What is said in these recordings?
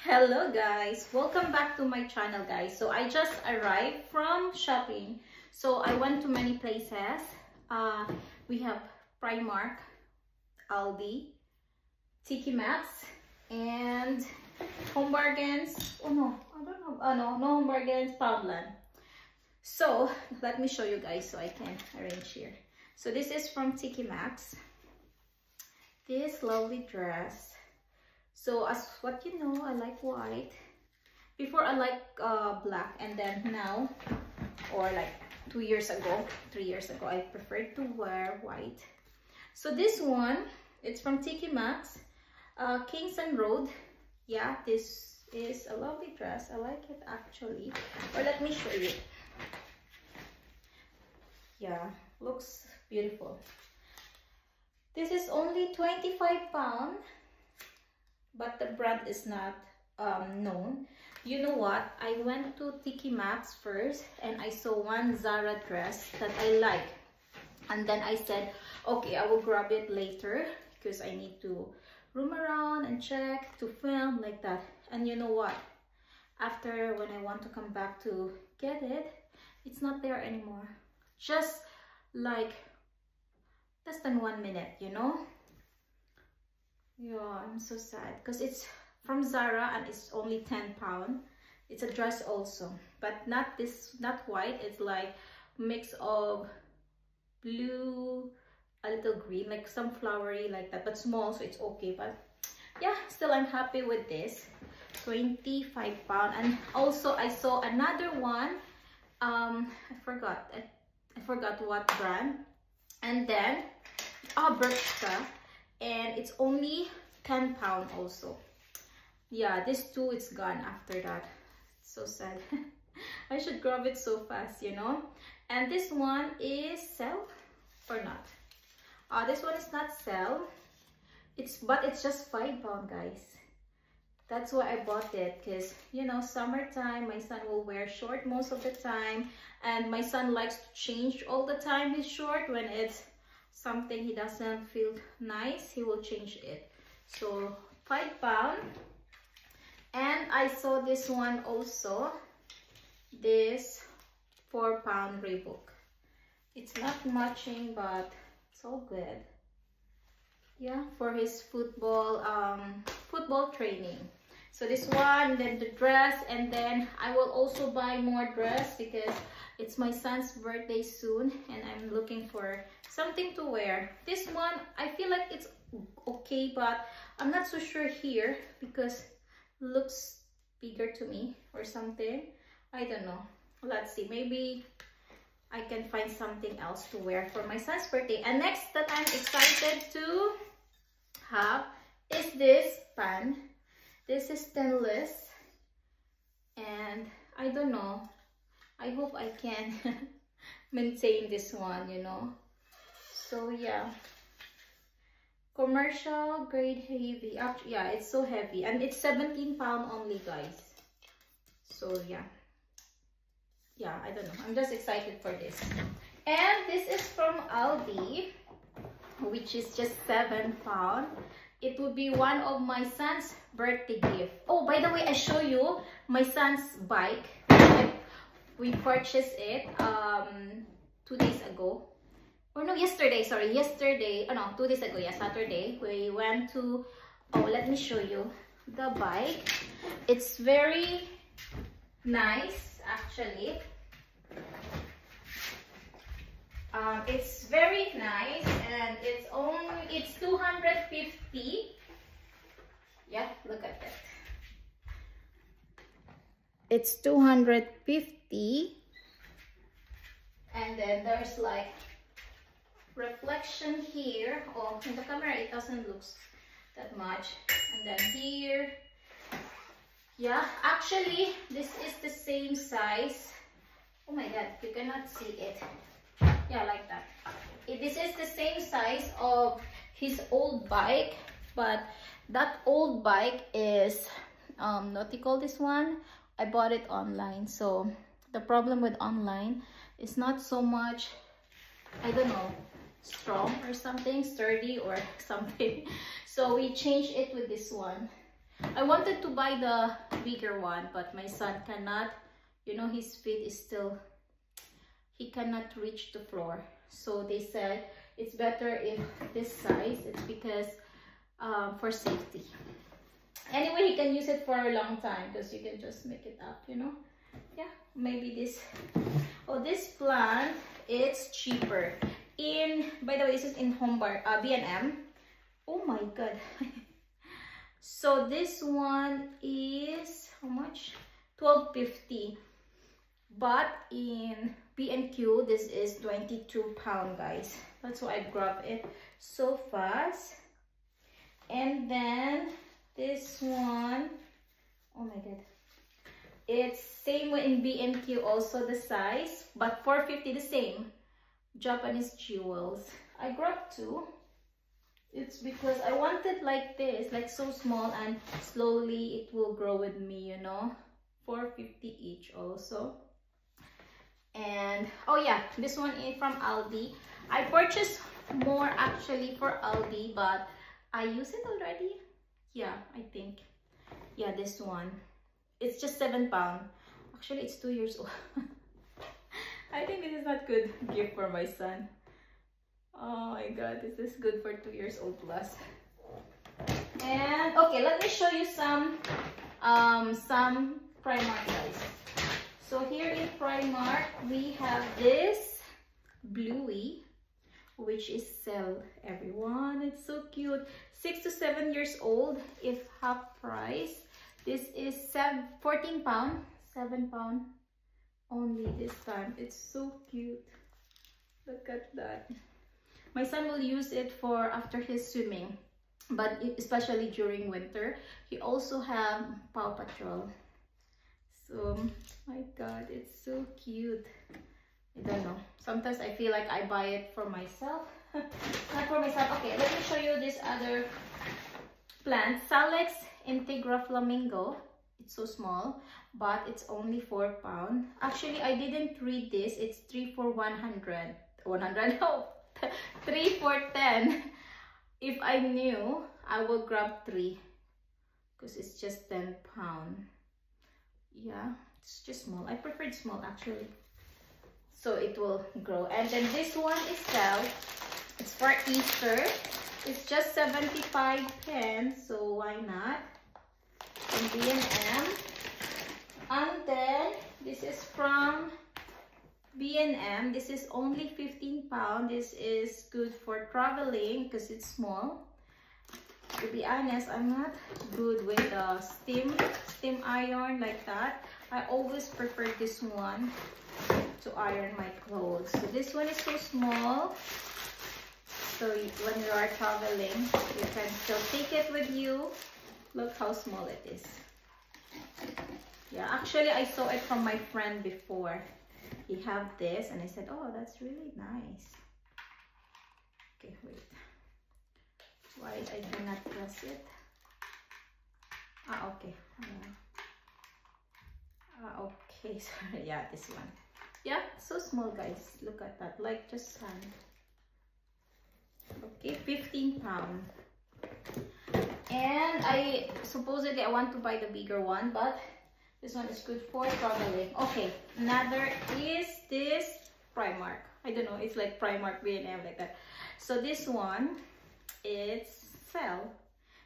Hello guys, welcome back to my channel guys. So I just arrived from shopping, so I went to many places. We have Primark, Aldi, Tiki Maxx, and Home Bargains. Oh no, I don't know. No Home Bargains, Poundland. So let me show you guys so I can arrange here. So this is from Tiki Maxx. This lovely dress. So as what you know, I like white. Before I like black, and then now, or like 2 years ago, 3 years ago, I preferred to wear white. So this one, it's from Tiki Maxx, Kingston Road. Yeah, this is a lovely dress. I like it actually. Or let me show you. Yeah, looks beautiful. This is only £25. But the brand is not known. You know what? I went to Tiki Maxx first and I saw one Zara dress that I like. And then I said, okay, I will grab it later because I need to roam around and check, to film like that. And you know what? After when I want to come back to get it, it's not there anymore. Just like less than 1 minute, you know? Yeah, I'm so sad because it's from Zara and it's only £10. It's a dress also, but not this, not white. It's like mix of blue, a little green, like some flowery like that, but small, so it's okay. But yeah, still I'm happy with this. £25. And also I saw another one. I forgot what brand. And then Bershka. And it's only £10 also. Yeah, this too, it's gone after that. It's so sad. I should grab it so fast, you know. And this one is sell or not? This one is not sell. But it's just £5, guys. That's why I bought it, because you know, summertime, my son will wear short most of the time, and my son likes to change all the time his short. When it's something he doesn't feel nice, he will change it. So £5. And I saw this one also, this £4 Reebok. It's not matching, but it's all good. Yeah, for his football training. So this one, then the dress, and then I will also buy more dress because it's my son's birthday soon and I'm looking for something to wear. This one, I feel like it's okay, but I'm not so sure here because it looks bigger to me or something. I don't know. Let's see. Maybe I can find something else to wear for my son's birthday. And next that I'm excited to have is this pan. This is stainless. And I don't know. I hope I can maintain this one, you know. So yeah, commercial grade heavy. Yeah, it's so heavy and it's £17 only, guys. So yeah, I don't know. I'm just excited for this. And this is from Aldi, which is just £7. It would be one of my son's birthday gift. Oh, by the way, I show you my son's bike. We purchased it 2 days ago. Or no, yesterday, sorry, yesterday. Oh no, 2 days ago, yeah, Saturday. We went to, oh, let me show you the bike. It's very nice, actually. It's very nice, and it's 250. Yeah, look at that. It's 250, and then there's like reflection here. Oh, in the camera it doesn't look that much. And then here, yeah, actually this is the same size. Oh my god, you cannot see it. Yeah, like that. This is the same size of his old bike, but that old bike is what do you call this one? I bought it online. So the problem with online is not so much, I don't know, strong or something, sturdy or something. So we changed it with this one. I wanted to buy the bigger one, but my son cannot, you know, his feet is still, he cannot reach the floor. So they said it's better if this size. It's because for safety. Anyway, he can use it for a long time because you can just make it up, you know. Yeah, maybe this. Oh, this plant, it's cheaper. By the way, this is in B&M. Oh my god. So this one is how much? $12.50. But in B&Q, this is £22, guys. That's why I grabbed it so fast. And then this one, oh my god, it's same in B&Q also, the size, but $4.50 the same. Japanese jewels. I grabbed two. It's because I wanted like this, like so small, and slowly it will grow with me, you know. $4.50 each also. And oh yeah, this one is from Aldi. I purchased more actually for Aldi, but I use it already. Yeah, I think. Yeah, this one. It's just £7. Actually, it's 2 years old. I think this is not good gift for my son. Oh my god, this is good for 2 years old plus. And okay, let me show you some Primark, guys. So here in Primark, we have this Bluey, which is sell, everyone. It's so cute. 6 to 7 years old, if half price. This is £14, £7 only this time. It's so cute. Look at that. My son will use it for after his swimming, but especially during winter. He also have Paw Patrol. So my god, it's so cute. I don't know, sometimes I feel like I buy it for myself. Not for myself. Okay, let me show you this other plant, Salix Integra Flamingo. It's so small, but it's only £4. Actually, I didn't read this. It's 3 for 100. No, 3 for 10. If I knew, I would grab 3 because it's just £10. Yeah, it's just small. I preferred small actually, so it will grow. And then this one is sell. It's for Easter. It's just 75 pence, so why not? From B&M. And then this is from B&M. This is only £15. This is good for traveling because it's small. To be honest, I'm not good with steam iron like that. I always prefer this one to iron my clothes. So this one is so small. So when you are traveling, you can still take it with you. Look how small it is. Yeah, actually I saw it from my friend before. He had this and I said, oh, that's really nice. Okay, wait. Why I cannot press it? Ah, okay. Okay, sorry. Yeah, this one. Yeah, so small, guys. Look at that. Like just hand. Okay, £15. And I supposedly I want to buy the bigger one, but this one is good for traveling. Okay, another is this Primark. I don't know, it's like Primark B&M like that. So this one, it's sell.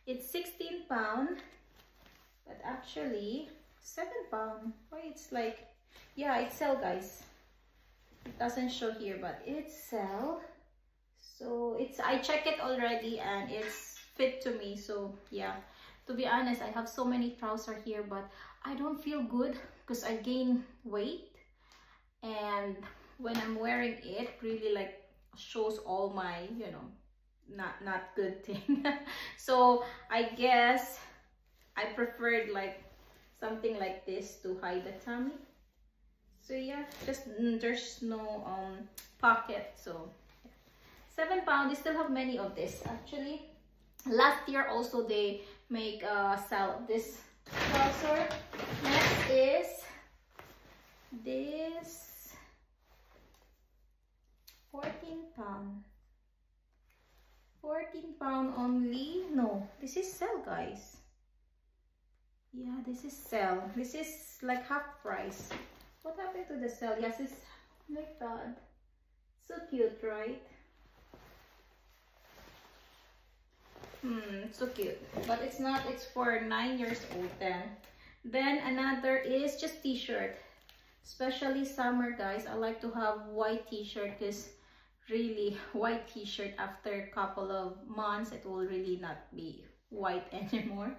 It's £16, but actually £7. Why it's like, yeah, it's sell, guys. It doesn't show here, but it's sell. So it's, I check it already and it's fit to me. So yeah, to be honest, I have so many trousers here, but I don't feel good because I gain weight, and when I'm wearing it, really like shows all my, you know, not good thing. So I guess I preferred like something like this to hide the tummy. So yeah, just there's no pocket. So £7. They still have many of this actually. Last year also they make sell this trouser. Next is this £14. £14 only. No, this is sell, guys. Yeah, this is sale. This is like half price. What happened to the sale? Yes, it's, oh my god, so cute, right? So cute, but it's not, it's for 9 years old. Then another is just t-shirt, especially summer, guys. I like to have white t-shirt because really white t-shirt after a couple of months it will really not be white anymore.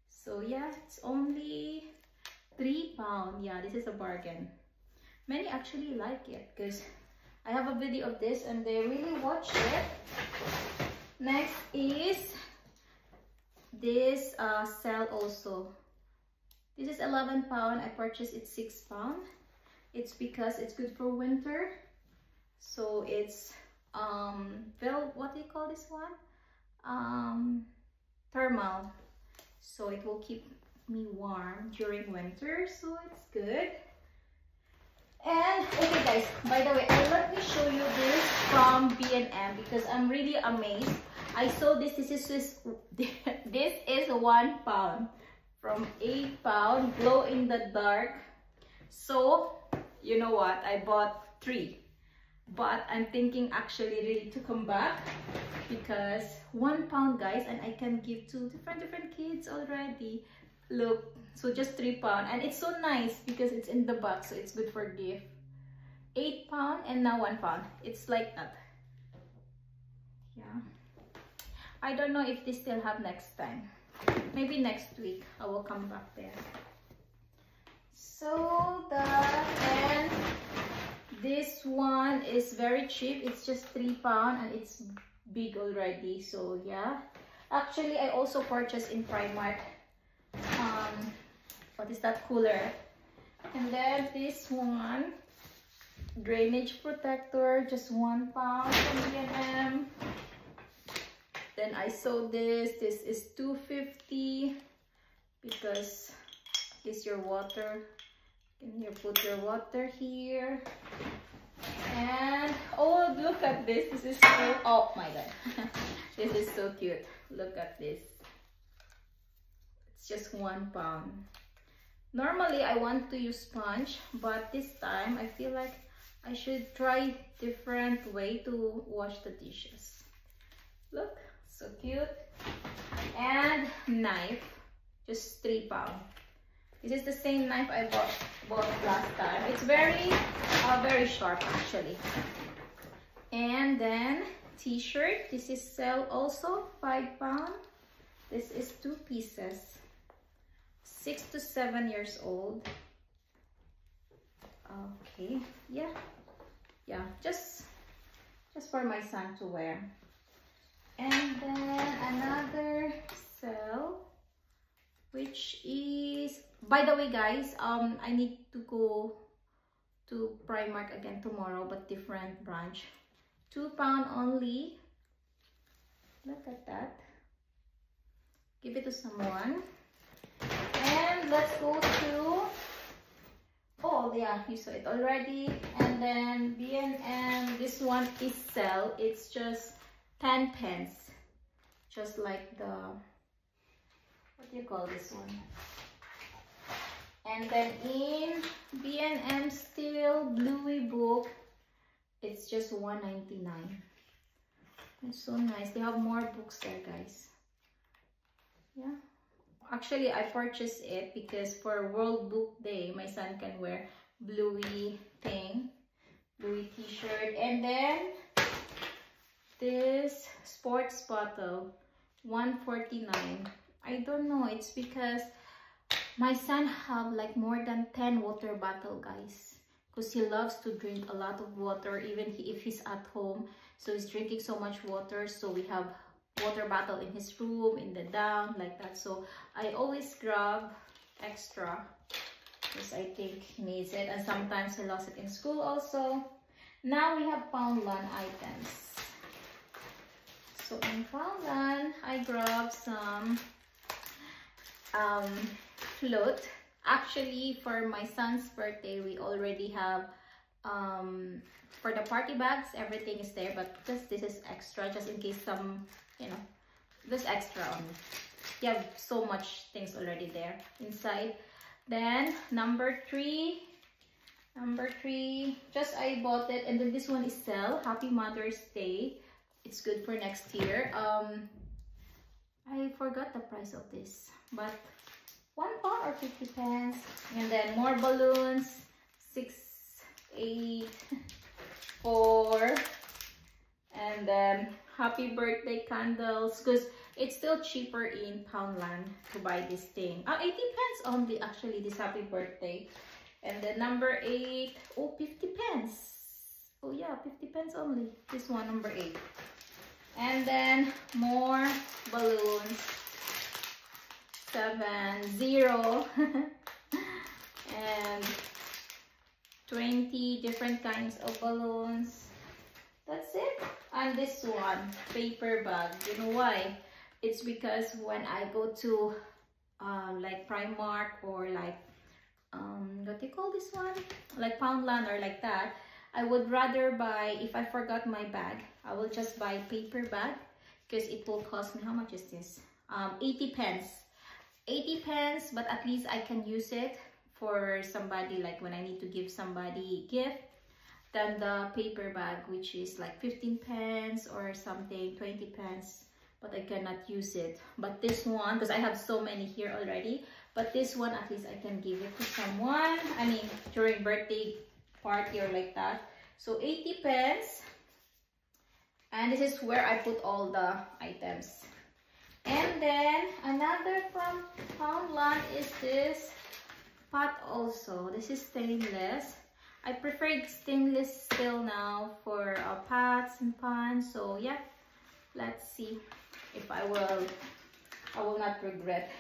So yeah, it's only £3. Yeah, this is a bargain. Many actually like it because I have a video of this and they really watch it. Next is this sale also. This is £11. I purchased it £6. It's because it's good for winter. So it's what do you call this one? Thermal. So it will keep me warm during winter. So it's good. And okay guys, by the way, let me show you this from B&M because I'm really amazed. I saw this. This is this is £1 from £8. Glow in the dark. So you know what? I bought 3, but I'm thinking actually really to come back because £1, guys, and I can give to different kids already. Look, so just £3, and it's so nice because it's in the box, so it's good for gift. £8 and now £1. It's like that. Yeah, I don't know if they still have next time. Maybe next week I will come back there. So that, and this one is very cheap. It's just £3 and it's big already. So yeah, actually I also purchased in Primark what is that, cooler. And then this one, drainage protector, just £1 from B&M. Then I saw this is $2.50 because this your water. You put your water here. And oh, look at this. This is so, oh my god. This is so cute. Look at this. It's just £1. Normally I want to use sponge, but this time I feel like I should try different way to wash the dishes. Look, so cute. And knife, just £3. This is the same knife I bought last time. It's very sharp actually. And then t-shirt. This is sale also, £5. This is 2 pieces. 6 to 7 years old. Okay, yeah, just for my son to wear. And then another sale, which is, by the way guys, I need to go to Primark again tomorrow, but different branch. £2 only. Look at that. Give it to someone. And let's go to, oh yeah, you saw it already. And then B&M, this one is sale. It's just 10 pence. Just like the, what do you call this one? And then in B&M still Bluey book, it's just $1.99. It's so nice. They have more books there, guys. Yeah. Actually, I purchased it because for World Book Day, my son can wear Bluey thing, Bluey t-shirt. And then this sports bottle, $1.49. I don't know, it's because my son have like more than 10 water bottle, guys, because he loves to drink a lot of water, even if he's at home. So he's drinking so much water, so we have water bottle in his room, in the down, like that. So I always grab extra because I think he needs it, and sometimes he lost it in school also. Now we have Poundland items. So in Poundland, I grabbed some float. Actually, for my son's birthday, we already have for the party bags, everything is there, but just this is extra, just in case some, you know, this extra on you have so much things already there inside. Then number three, just I bought it, and then this one is sell. Happy Mother's Day. It's good for next year. I forgot the price of this, but £1 or 50 pence. And then more balloons, 6, 8, 4, and then happy birthday candles, because it's still cheaper in Poundland to buy this thing. 80 pence only actually, this happy birthday. And then number 8, oh, 50 pence. Oh yeah, 50 pence only. This one, number 8. And then more balloons. 7, 0. And 20 different kinds of balloons. That's it. And this one, paper bag. You know why? It's because when I go to like Primark or like what do you call this one, like Poundland or like that, I would rather buy, if I forgot my bag, I will just buy paper bag, because it will cost me, how much is this, 80 pence. 80 pence, but at least I can use it for somebody, like when I need to give somebody gift, than the paper bag, which is like 15 pence or something, 20 pence, but I cannot use it. But this one, because I have so many here already, but this one at least I can give it to someone, I mean during birthday party or like that. So 80 pence, and this is where I put all the items. And then another from Poundland is this pot also. This is stainless. I preferred stainless steel now for pots and pans. So yeah, let's see if I will not regret.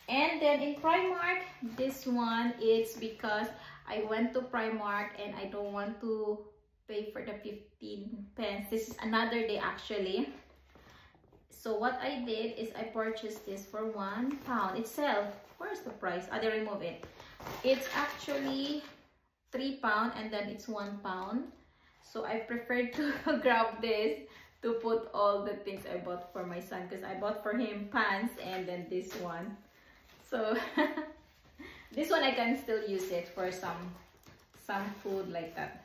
And then in Primark, this one is because I went to Primark and I don't want to pay for the 15 pence. This is another day actually. So what I did is I purchased this for £1 itself. Where's the price? They remove it. It's actually £3 and then it's £1. So I preferred to grab this to put all the things I bought for my son, because I bought for him pants and then this one. So this one I can still use it for some food like that.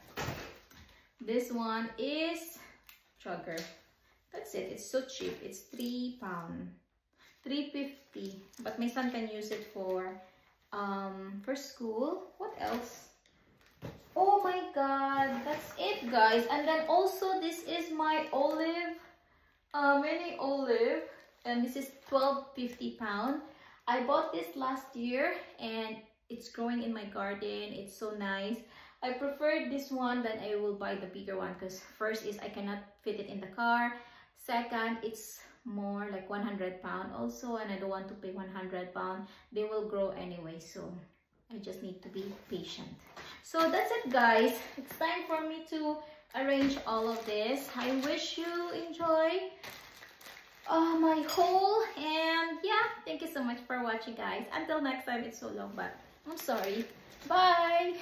This one is jogger. That's it. It's so cheap. It's £3, £3.50. But my son can use it for school. What else? Oh my god, that's it, guys. And then also this is my olive, mini olive, and this is £12.50. I bought this last year and it's growing in my garden. It's so nice. I preferred this one, then I will buy the bigger one, because first is I cannot fit it in the car. Second, it's more like £100 also, and I don't want to pay £100. They will grow anyway, so I just need to be patient. So that's it, guys. It's time for me to arrange all of this. I wish you enjoy my haul, and yeah, thank you so much for watching, guys. Until next time. It's so long, but I'm sorry. Bye.